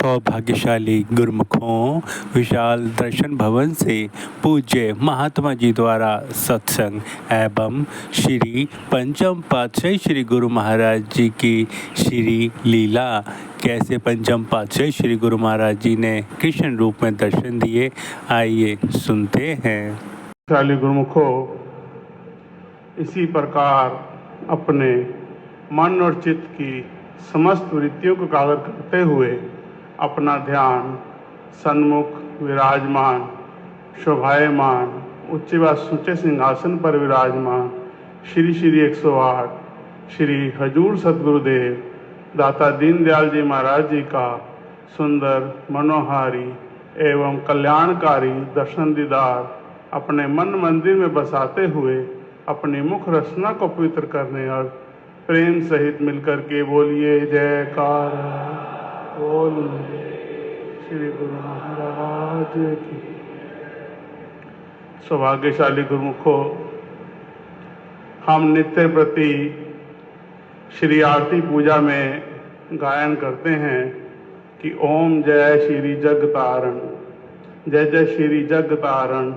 सौभाग्यशाली गुरुमुखों, विशाल दर्शन भवन से पूज्य महात्मा जी द्वारा सत्संग एवं श्री पंचम पातशाही श्री गुरु महाराज जी की श्री लीला, कैसे पंचम पातशाही श्री गुरु महाराज जी ने कृष्ण रूप में दर्शन दिए, आइए सुनते हैं। शाली गुरुमुखों, इसी प्रकार अपने मन और चित्त की समस्त वृत्तियों को एकाग्र करते हुए अपना ध्यान सन्मुख विराजमान शोभायमान उच्च व सुचे सिंहासन पर विराजमान श्री श्री 108 श्री हजूर सतगुरुदेव दाता दीनदयाल जी महाराज जी का सुंदर मनोहारी एवं कल्याणकारी दर्शन दीदार अपने मन मंदिर में बसाते हुए अपनी मुख रचना को पवित्र करने और प्रेम सहित मिलकर के बोलिए जयकार बोल श्री गुरु महाराज की। सौभाग्यशाली गुरुमुखों, हम नित्य प्रति श्री आरती पूजा में गायन करते हैं कि ओम जय श्री जग तारण, जय जय श्री जग तारण,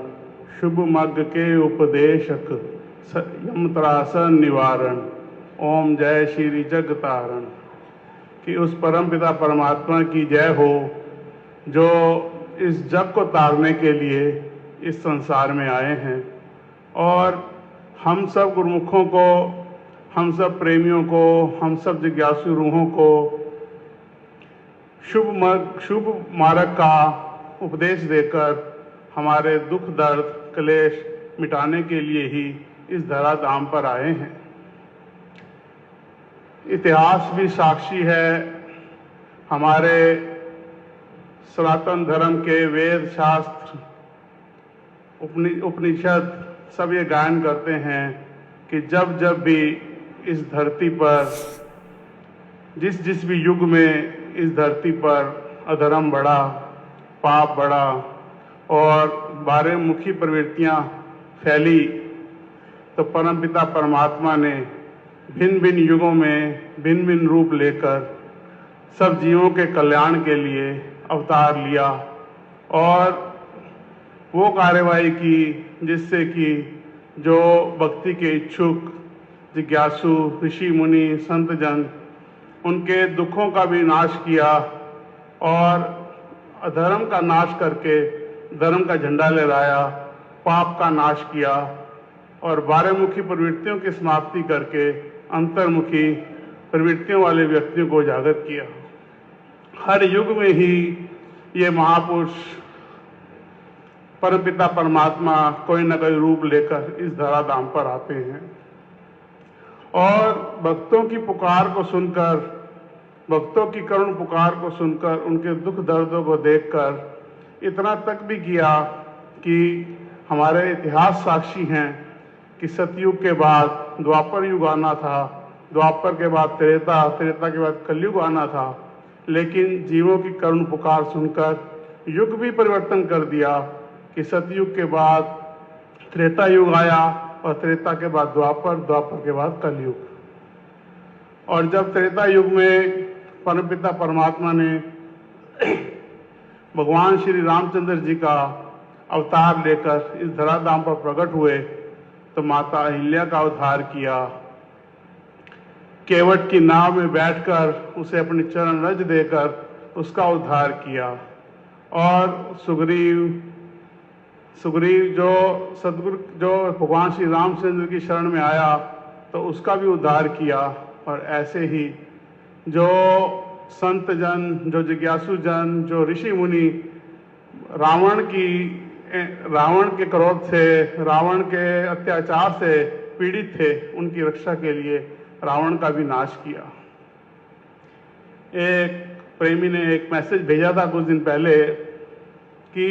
शुभ मग्ग के उपदेशक यमत्रासन निवारण, ओम जय श्री जग तारण। कि उस परम पिता परमात्मा की जय हो जो इस जग को तारने के लिए इस संसार में आए हैं और हम सब गुरुमुखों को, हम सब प्रेमियों को, हम सब जिज्ञासु रूहों को शुभ मार्ग का उपदेश देकर हमारे दुख दर्द क्लेश मिटाने के लिए ही इस धराधाम पर आए हैं। इतिहास भी साक्षी है, हमारे सनातन धर्म के वेद शास्त्र उपनिषद सब ये गायन करते हैं कि जब जब भी इस धरती पर जिस भी युग में इस धरती पर अधर्म बढ़ा, पाप बढ़ा और 12 मुखी प्रवृत्तियां फैली, तो परमपिता परमात्मा ने भिन्न भिन्न युगों में भिन्न भिन्न रूप लेकर सब जीवों के कल्याण के लिए अवतार लिया और वो कार्यवाही की जिससे कि जो भक्ति के इच्छुक जिज्ञासु ऋषि मुनि संत जन उनके दुखों का भी नाश किया और अधर्म का नाश करके धर्म का झंडा लहराया, पाप का नाश किया और 12 मुखी प्रवृत्तियों की समाप्ति करके अंतर्मुखी प्रवृत्तियों वाले व्यक्तियों को उजागर किया। हर युग में ही ये महापुरुष परमपिता परमात्मा कोई न कोई रूप लेकर इस धराधाम पर आते हैं और भक्तों की पुकार को सुनकर, भक्तों की करुण पुकार को सुनकर, उनके दुख दर्दों को देखकर इतना तक भी किया कि हमारे इतिहास साक्षी हैं कि सतयुग के बाद द्वापर युग आना था, द्वापर के बाद त्रेता, त्रेता के बाद कलयुग आना था, लेकिन जीवों की करुण पुकार सुनकर युग भी परिवर्तन कर दिया कि सतयुग के बाद त्रेता युग आया और त्रेता के बाद द्वापर, द्वापर के बाद कलयुग। और जब त्रेता युग में परमपिता परमात्मा ने भगवान श्री रामचंद्र जी का अवतार लेकर इस धराधाम पर प्रकट हुए तो माता अहिल्या का उद्धार किया। केवट की नाव में बैठकर उसे अपने चरण रज देकर उसका उद्धार किया और सुग्रीव जो भगवान श्री रामचंद्र की शरण में आया तो उसका भी उद्धार किया। और ऐसे ही जो संत जन, जो जिज्ञासु जन, जो ऋषि मुनि रावण के क्रोध से, रावण के अत्याचार से पीड़ित थे, उनकी रक्षा के लिए रावण का भी नाश किया। एक प्रेमी ने एक मैसेज भेजा था कुछ दिन पहले कि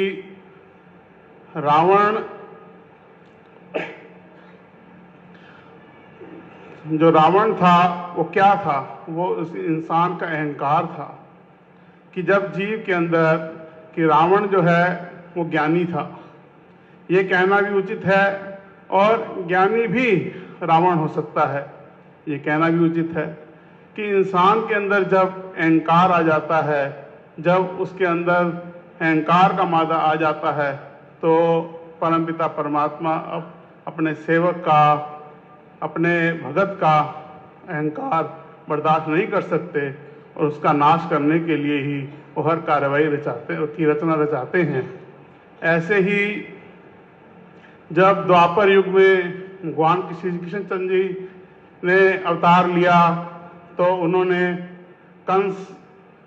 जो रावण था वो क्या था, वो उस इंसान का अहंकार था कि जब जीव के अंदर कि रावण जो है वो ज्ञानी था, ये कहना भी उचित है और ज्ञानी भी रावण हो सकता है, ये कहना भी उचित है कि इंसान के अंदर जब अहंकार आ जाता है जब उसके अंदर अहंकार का मादा आ जाता है तो परमपिता परमात्मा अपने सेवक का, अपने भगत का अहंकार बर्दाश्त नहीं कर सकते और उसका नाश करने के लिए ही वो हर कार्रवाई की रचना रचाते हैं। ऐसे ही जब द्वापर युग में भगवान श्री कृष्ण चंद्र जी ने अवतार लिया तो उन्होंने कंस,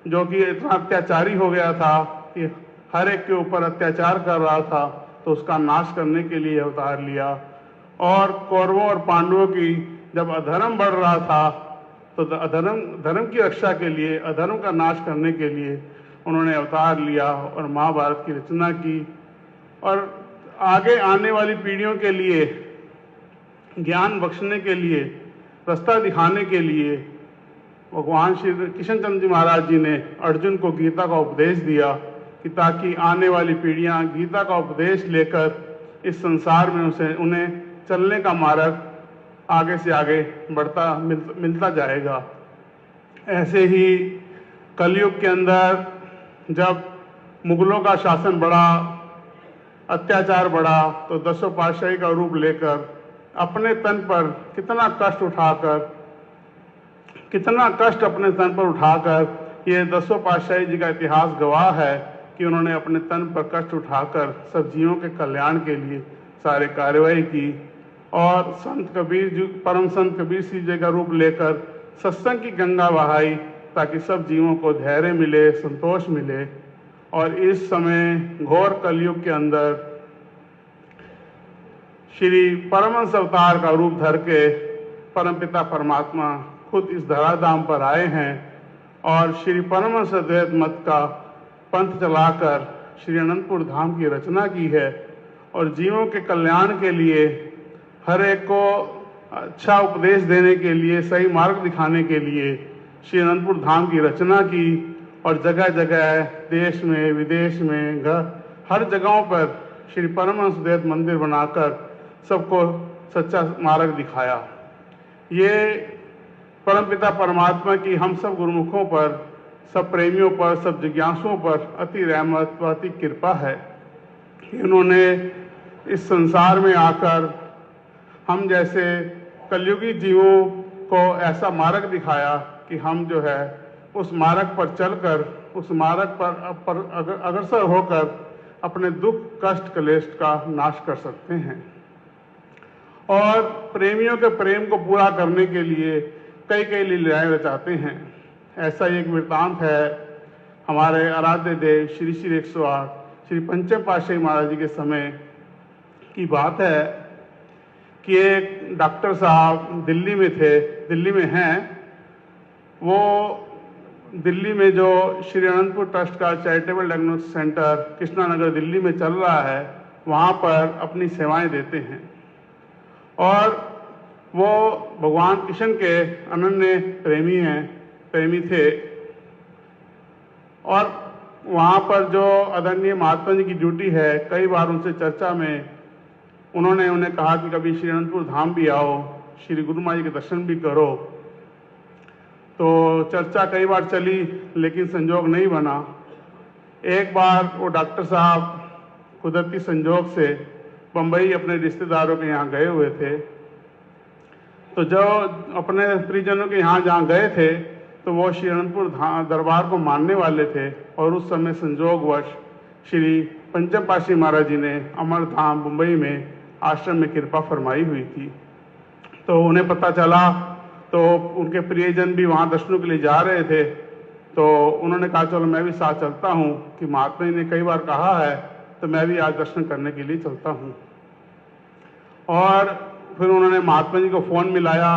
जो कि इतना अत्याचारी हो गया था कि हर एक के ऊपर अत्याचार कर रहा था, तो उसका नाश करने के लिए अवतार लिया। और कौरवों और पांडवों की जब अधर्म बढ़ रहा था तो धर्म की रक्षा के लिए, अधर्म का नाश करने के लिए उन्होंने अवतार लिया और महाभारत की रचना की। और आगे आने वाली पीढ़ियों के लिए ज्ञान बख्शने के लिए, रास्ता दिखाने के लिए भगवान श्री कृष्णचंद्र जी महाराज जी ने अर्जुन को गीता का उपदेश दिया कि ताकि आने वाली पीढ़ियां गीता का उपदेश लेकर इस संसार में उन्हें चलने का मार्ग आगे से आगे मिलता जाएगा। ऐसे ही कलयुग के अंदर जब मुगलों का शासन बढ़ा, अत्याचार बढ़ा, तो दसों पातशाही का रूप लेकर अपने तन पर कितना कष्ट अपने तन पर उठाकर ये दसों पातशाही जी का इतिहास गवाह है कि उन्होंने अपने तन पर कष्ट उठाकर सब जीवों के कल्याण के लिए सारे कार्रवाई की। और परम संत कबीर सिंह जी का रूप लेकर सत्संग की गंगा बहाई ताकि सब जीवों को धैर्य मिले, संतोष मिले। और इस समय घोर कलयुग के अंदर श्री परमहंस अवतार का रूप धर के परमपिता परमात्मा खुद इस धराधाम पर आए हैं और श्री परमहंस अद्वैत मत का पंथ चलाकर श्री अनंतपुर धाम की रचना की है और जीवों के कल्याण के लिए, हर एक को अच्छा उपदेश देने के लिए, सही मार्ग दिखाने के लिए श्री अनंतपुर धाम की रचना की। और जगह जगह, देश में, विदेश में, हर जगहों पर श्री परमहंस अद्वैत मंदिर बनाकर सबको सच्चा मार्ग दिखाया। ये परमपिता परमात्मा की हम सब गुरुमुखों पर, सब प्रेमियों पर, सब जिज्ञासुओं पर अति रहमत व अति कृपा है। इन्होंने इस संसार में आकर हम जैसे कलयुगी जीवों को ऐसा मार्ग दिखाया कि हम जो है उस मार्ग पर चलकर, उस मार्ग पर अग्रसर होकर अपने दुख, कष्ट, क्लेश का नाश कर सकते हैं। और प्रेमियों के प्रेम को पूरा करने के लिए कई कई लीलाएं रचाते हैं। ऐसा एक वृत्तांत है हमारे आराध्य देव श्री श्री 108 श्री पंचम पातशाही महाराज जी के समय की बात है कि एक डॉक्टर साहब दिल्ली में थे, दिल्ली में हैं। वो दिल्ली में जो श्री अनंतपुर ट्रस्ट का charitable diagnostic centre Krishna Nagar Delhi में चल रहा है, वहाँ पर अपनी सेवाएं देते हैं। और वो भगवान कृष्ण के अनन्य प्रेमी थे। और वहाँ पर जो आदरणीय महात्मा जी की ड्यूटी है, कई बार उनसे चर्चा में उन्होंने उन्हें कहा कि कभी श्री अनंतपुर धाम भी आओ, श्री गुरु महाराज जी के दर्शन भी करो। तो चर्चा कई बार चली लेकिन संजोग नहीं बना। एक बार वो डॉक्टर साहब कुदरती संजोग से बम्बई अपने रिश्तेदारों के यहाँ गए हुए थे। तो जो अपने परिजनों के यहाँ जहाँ गए थे तो वो श्री अनंतपुर दरबार को मानने वाले थे। और उस समय संजोगवश श्री पंचम पातशाही महाराज जी ने अमरधाम मुंबई में आश्रम में कृपा फरमाई हुई थी। तो उन्हें पता चला, तो उनके प्रियजन भी वहाँ दर्शनों के लिए जा रहे थे। तो उन्होंने कहा चलो मैं भी साथ चलता हूँ, कि महात्मा जी ने कई बार कहा है तो मैं भी आज दर्शन करने के लिए चलता हूँ। और फिर उन्होंने महात्मा जी को फ़ोन मिलाया,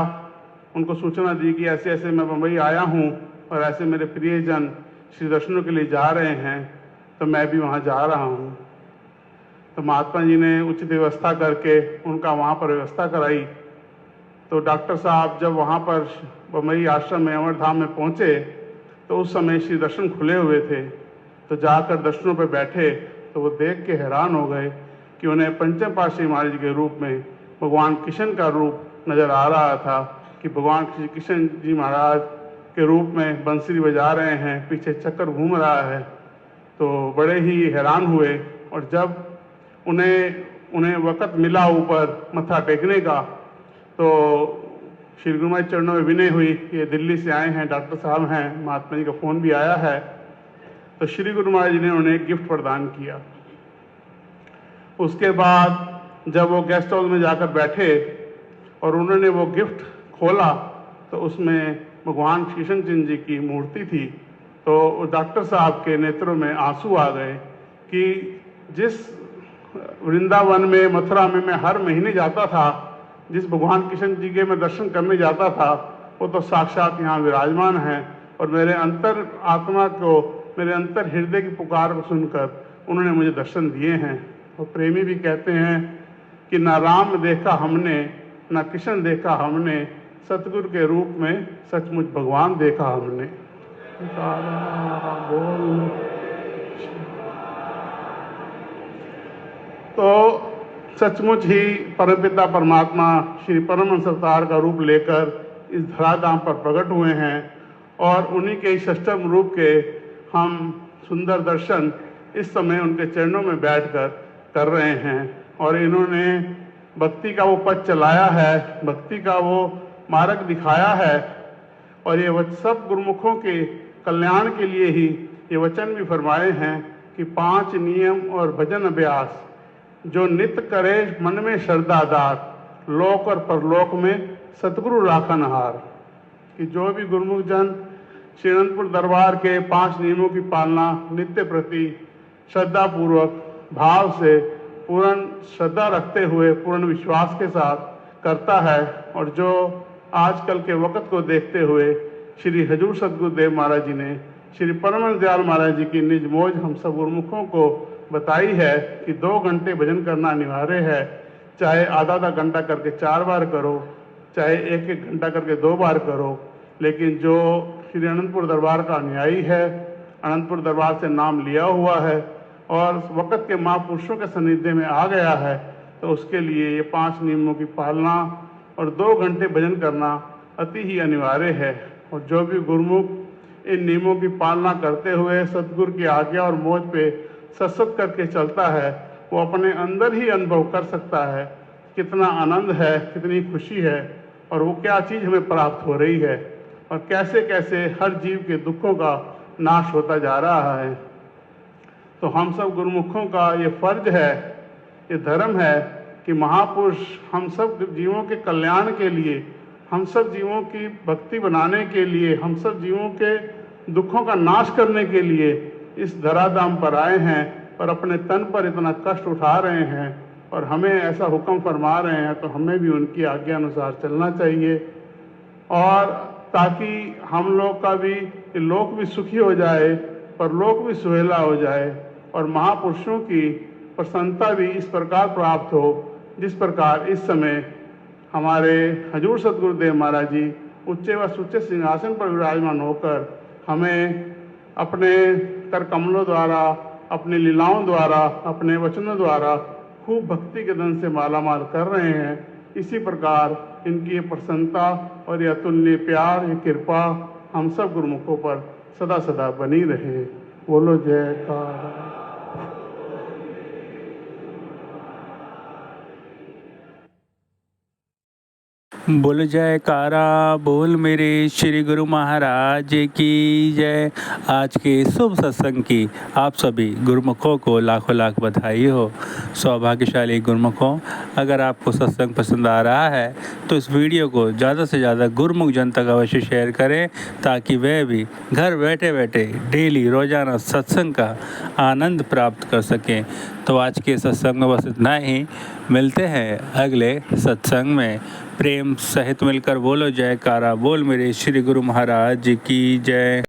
उनको सूचना दी कि ऐसे ऐसे मैं मुंबई आया हूँ और ऐसे मेरे प्रियजन श्री दर्शनों के लिए जा रहे हैं, तो मैं भी वहाँ जा रहा हूँ। तो महात्मा जी ने उचित व्यवस्था करके उनका वहाँ पर व्यवस्था कराई। तो डॉक्टर साहब जब वहाँ पर बम्बई आश्रम में अमरधाम में पहुँचे तो उस समय श्री दर्शन खुले हुए थे। तो जाकर दर्शनों पर बैठे तो वो देख के हैरान हो गए कि उन्हें पंचम पातशाही महाराज के रूप में भगवान कृष्ण का रूप नजर आ रहा था, कि भगवान श्री कृष्ण जी महाराज के रूप में बंसरी बजा रहे हैं, पीछे चक्कर घूम रहा है। तो बड़े ही हैरान हुए और जब उन्हें वक़्त मिला ऊपर मत्था टेकने का, तो श्री गुरु महाराज चरणों में विनय हुई कि ये दिल्ली से आए हैं, डॉक्टर साहब हैं, महात्मा जी का फ़ोन भी आया है। तो श्री गुरु महाराज जी ने उन्हें एक गिफ्ट प्रदान किया। उसके बाद जब वो गेस्ट हाउस में जाकर बैठे और उन्होंने वो गिफ्ट खोला तो उसमें भगवान किशन चंद्र जी की मूर्ति थी। तो डॉक्टर साहब के नेत्रों में आंसू आ गए कि जिस वृंदावन में, मथुरा में मैं हर महीने जाता था, जिस भगवान किशन जी के मैं दर्शन करने जाता था, वो तो साक्षात यहाँ विराजमान हैं और मेरे अंतर आत्मा को, मेरे अंतर हृदय की पुकार को सुनकर उन्होंने मुझे दर्शन दिए हैं। और प्रेमी भी कहते हैं कि ना राम देखा हमने, ना कृष्ण देखा हमने, सतगुरु के रूप में सचमुच भगवान देखा हमने। तो सचमुच ही परमपिता परमात्मा श्री परमहंस अवतार का रूप लेकर इस धराधाम पर प्रकट हुए हैं और उन्हीं के षष्ठम रूप के हम सुंदर दर्शन इस समय उनके चरणों में बैठकर कर रहे हैं। और इन्होंने भक्ति का वो पथ चलाया है, भक्ति का वो मार्ग दिखाया है और ये सब गुरुमुखों के कल्याण के लिए ही ये वचन भी फरमाए हैं कि 5 नियम और भजन अभ्यास जो नित्य करे मन में श्रद्धादार, लोक और परलोक में सतगुरु राखनहार। कि जो भी गुरुमुख जन श्री अनंतपुर दरबार के 5 नियमों की पालना नित्य प्रति श्रद्धापूर्वक भाव से, पूर्ण श्रद्धा रखते हुए, पूर्ण विश्वास के साथ करता है और जो आजकल के वक़्त को देखते हुए श्री हजूर सतगुरुदेव महाराज जी ने श्री परमहंस दयाल महाराज जी की निज मौज हम सब गुरुमुखों को बताई है कि 2 घंटे भजन करना अनिवार्य है। चाहे आधा घंटा करके 4 बार करो, चाहे 1 घंटा करके 2 बार करो, लेकिन जो श्री अनंतपुर दरबार का अनुयायी है, अनंतपुर दरबार से नाम लिया हुआ है और वक़्त के महापुरुषों के सानिध्य में आ गया है, तो उसके लिए ये 5 नियमों की पालना और 2 घंटे भजन करना अति ही अनिवार्य है। और जो भी गुरुमुख इन नियमों की पालना करते हुए सतगुरु की आज्ञा और मौज पे सतसत करके चलता है, वो अपने अंदर ही अनुभव कर सकता है कितना आनंद है, कितनी खुशी है और वो क्या चीज़ हमें प्राप्त हो रही है और कैसे कैसे हर जीव के दुखों का नाश होता जा रहा है। तो हम सब गुरुमुखों का ये फर्ज है, ये धर्म है कि महापुरुष हम सब जीवों के कल्याण के लिए, हम सब जीवों की भक्ति बनाने के लिए, हम सब जीवों के दुखों का नाश करने के लिए इस धराधाम पर आए हैं और अपने तन पर इतना कष्ट उठा रहे हैं और हमें ऐसा हुक्म फरमा रहे हैं, तो हमें भी उनकी आज्ञा अनुसार चलना चाहिए और ताकि हम लोग का भी लोक भी सुखी हो जाए, परलोक भी सुहेला हो जाए और महापुरुषों की प्रसन्नता भी इस प्रकार प्राप्त हो जिस प्रकार इस समय हमारे हजूर सतगुरुदेव महाराज जी उच्चे व सुच्चे सिंहासन पर विराजमान होकर हमें अपने कर कमलों द्वारा, अपनी लीलाओं द्वारा, अपने वचनों द्वारा खूब भक्ति के धन से मालामाल कर रहे हैं। इसी प्रकार इनकी ये प्रसन्नता और ये अतुलनीय प्यार, ये कृपा हम सब गुरुमुखों पर सदा सदा बनी रहे। बोलो जयकार। बोल जयकारा बोल मेरे श्री गुरु महाराज की जय। आज के शुभ सत्संग की आप सभी गुरुमुखों को लाखों लाख बधाई हो। सौभाग्यशाली गुरुमुखों, अगर आपको सत्संग पसंद आ रहा है तो इस वीडियो को ज़्यादा से ज़्यादा गुरुमुख जन तक अवश्य शेयर करें ताकि वह भी घर बैठे बैठे डेली रोज़ाना सत्संग का आनंद प्राप्त कर सकें। तो आज के सत्संग में बस इतना ही। मिलते हैं अगले सत्संग में। प्रेम सहित मिलकर बोलो जयकारा बोल मेरे श्री गुरु महाराज की जय।